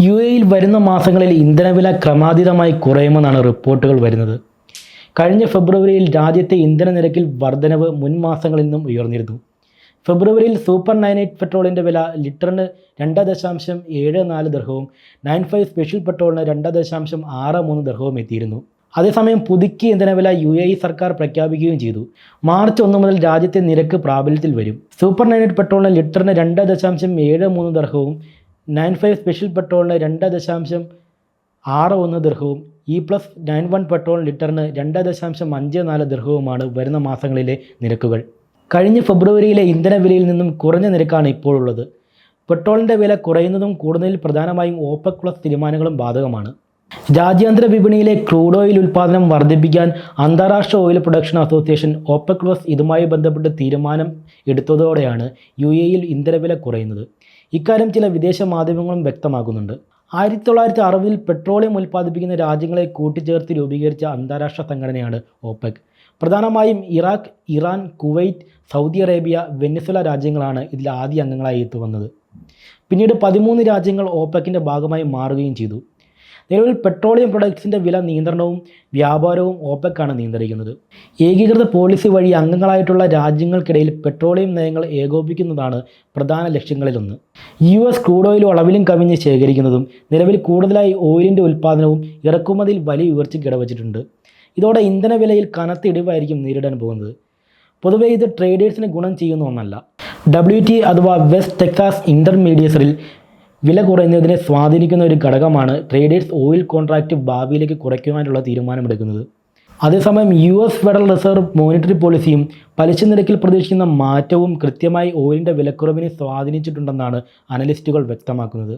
യുഎഇയിൽ വരുന്ന മാസങ്ങളിൽ ഇന്ധനവില ക്രമാതീതമായി കുറയുമെന്നാണ് റിപ്പോർട്ടുകൾ വരുന്നത്. കഴിഞ്ഞ ഫെബ്രുവരിയിൽ രാജ്യത്തെ ഇന്ധന നിരക്കിൽ വർധനവ് മുൻ മാസങ്ങളിൽ നിന്നും ഉയർന്നിരുന്നു. ഫെബ്രുവരിയിൽ സൂപ്പർ 98 പെട്രോളിൻ്റെ വില ലിറ്ററിന് 2.74 ദിർഹവും 95 സ്പെഷ്യൽ പെട്രോളിന് 2.63 ദിർഹവും എത്തിയിരുന്നു. അതേസമയം പുതുക്കിയ ഇന്ധനവില യുഎഇ സർക്കാർ പ്രഖ്യാപിക്കുകയും ചെയ്തു. മാർച്ച് 1 മുതൽ രാജ്യത്തെ നിരക്ക് പ്രാബല്യത്തിൽ വരും. സൂപ്പർ 98 പെട്രോളിന് ലിറ്ററിന് 2.73 ദിർഹവും 95 സ്പെഷ്യൽ പെട്രോളിന് 2.61 ദിർഹവും E+91 പെട്രോൾ ലിറ്ററിന് 2.54 ദിർഹവുമാണ് വരുന്ന മാസങ്ങളിലെ നിരക്കുകൾ. കഴിഞ്ഞ ഫെബ്രുവരിയിലെ ഇന്ധന വിലയിൽ നിന്നും കുറഞ്ഞ നിരക്കാണ് ഇപ്പോഴുള്ളത്. പെട്രോളിൻ്റെ വില കുറയുന്നതും കൂടുന്നതിൽ പ്രധാനമായും OPEC+ തീരുമാനങ്ങളും ബാധകമാണ്. രാജ്യാന്തര വിപണിയിലെ ക്രൂഡ് ഓയിൽ ഉൽപ്പാദനം വർദ്ധിപ്പിക്കാൻ അന്താരാഷ്ട്ര ഓയിൽ പ്രൊഡക്ഷൻ അസോസിയേഷൻ OPEC+ ഇതുമായി ബന്ധപ്പെട്ട് തീരുമാനം എടുത്തതോടെയാണ് യുഎഇയിൽ ഇന്ധനവില കുറയുന്നത്. ഇക്കാര്യം ചില വിദേശ മാധ്യമങ്ങളും വ്യക്തമാക്കുന്നുണ്ട്. 1960-ൽ പെട്രോളിയം ഉൽപ്പാദിപ്പിക്കുന്ന രാജ്യങ്ങളെ കൂട്ടിച്ചേർത്ത് രൂപീകരിച്ച അന്താരാഷ്ട്ര സംഘടനയാണ് OPEC. പ്രധാനമായും Iraq, Iran, Kuwait, Saudi Arabia, Venezuela രാജ്യങ്ങളാണ് ഇതിൽ ആദ്യ അംഗങ്ങളായി എത്തുവന്നത്. പിന്നീട് 13 രാജ്യങ്ങൾ OPECൻ്റെ ഭാഗമായി മാറുകയും ചെയ്തു. നിലവിൽ പെട്രോളിയം പ്രൊഡക്ട്സിൻ്റെ വില നിയന്ത്രണവും വ്യാപാരവും OPEC ആണ് നിയന്ത്രിക്കുന്നത്. ഏകീകൃത പോളിസി വഴി അംഗങ്ങളായിട്ടുള്ള രാജ്യങ്ങൾക്കിടയിൽ പെട്രോളിയം നയങ്ങൾ ഏകോപിക്കുന്നതാണ് പ്രധാന ലക്ഷ്യങ്ങളിലൊന്ന്. US ക്രൂഡ് ഓയിൽ അളവിലും കവിഞ്ഞ് ശേഖരിക്കുന്നതും നിലവിൽ കൂടുതലായി ഓയിലിൻ്റെ ഉൽപ്പാദനവും ഇറക്കുമതിയിൽ വലിയ ഉയർച്ചയ്ക്ക് ഇടവച്ചിട്ടുണ്ട്. ഇതോടെ ഇന്ധന വിലയിൽ കനത്ത ഇടിവായിരിക്കും നേരിടാൻ പോകുന്നത്. പൊതുവെ ഇത് ട്രേഡേഴ്സിന് ഗുണം ചെയ്യുന്ന ഒന്നല്ല. WTI അഥവാ വെസ്റ്റ് ടെക്സാസ് ഇൻ്റർമീഡിയറ്റ്സിൽ വില കുറയുന്നതിനെ സ്വാധീനിക്കുന്ന ഒരു ഘടകമാണ് ട്രേഡേഴ്സ് ഓയിൽ കോൺട്രാക്റ്റ് ഭാവിയിലേക്ക് കുറയ്ക്കുവാനുള്ള തീരുമാനമെടുക്കുന്നത്. അതേസമയം US ഫെഡറൽ റിസർവ് മോണിറ്ററി പോളിസിയും പലിശ നിരക്കിൽ പ്രതീക്ഷിക്കുന്ന മാറ്റവും കൃത്യമായി ഓയിലിൻ്റെ വിലക്കുറവിനെ സ്വാധീനിച്ചിട്ടുണ്ടെന്നാണ് അനലിസ്റ്റുകൾ വ്യക്തമാക്കുന്നത്.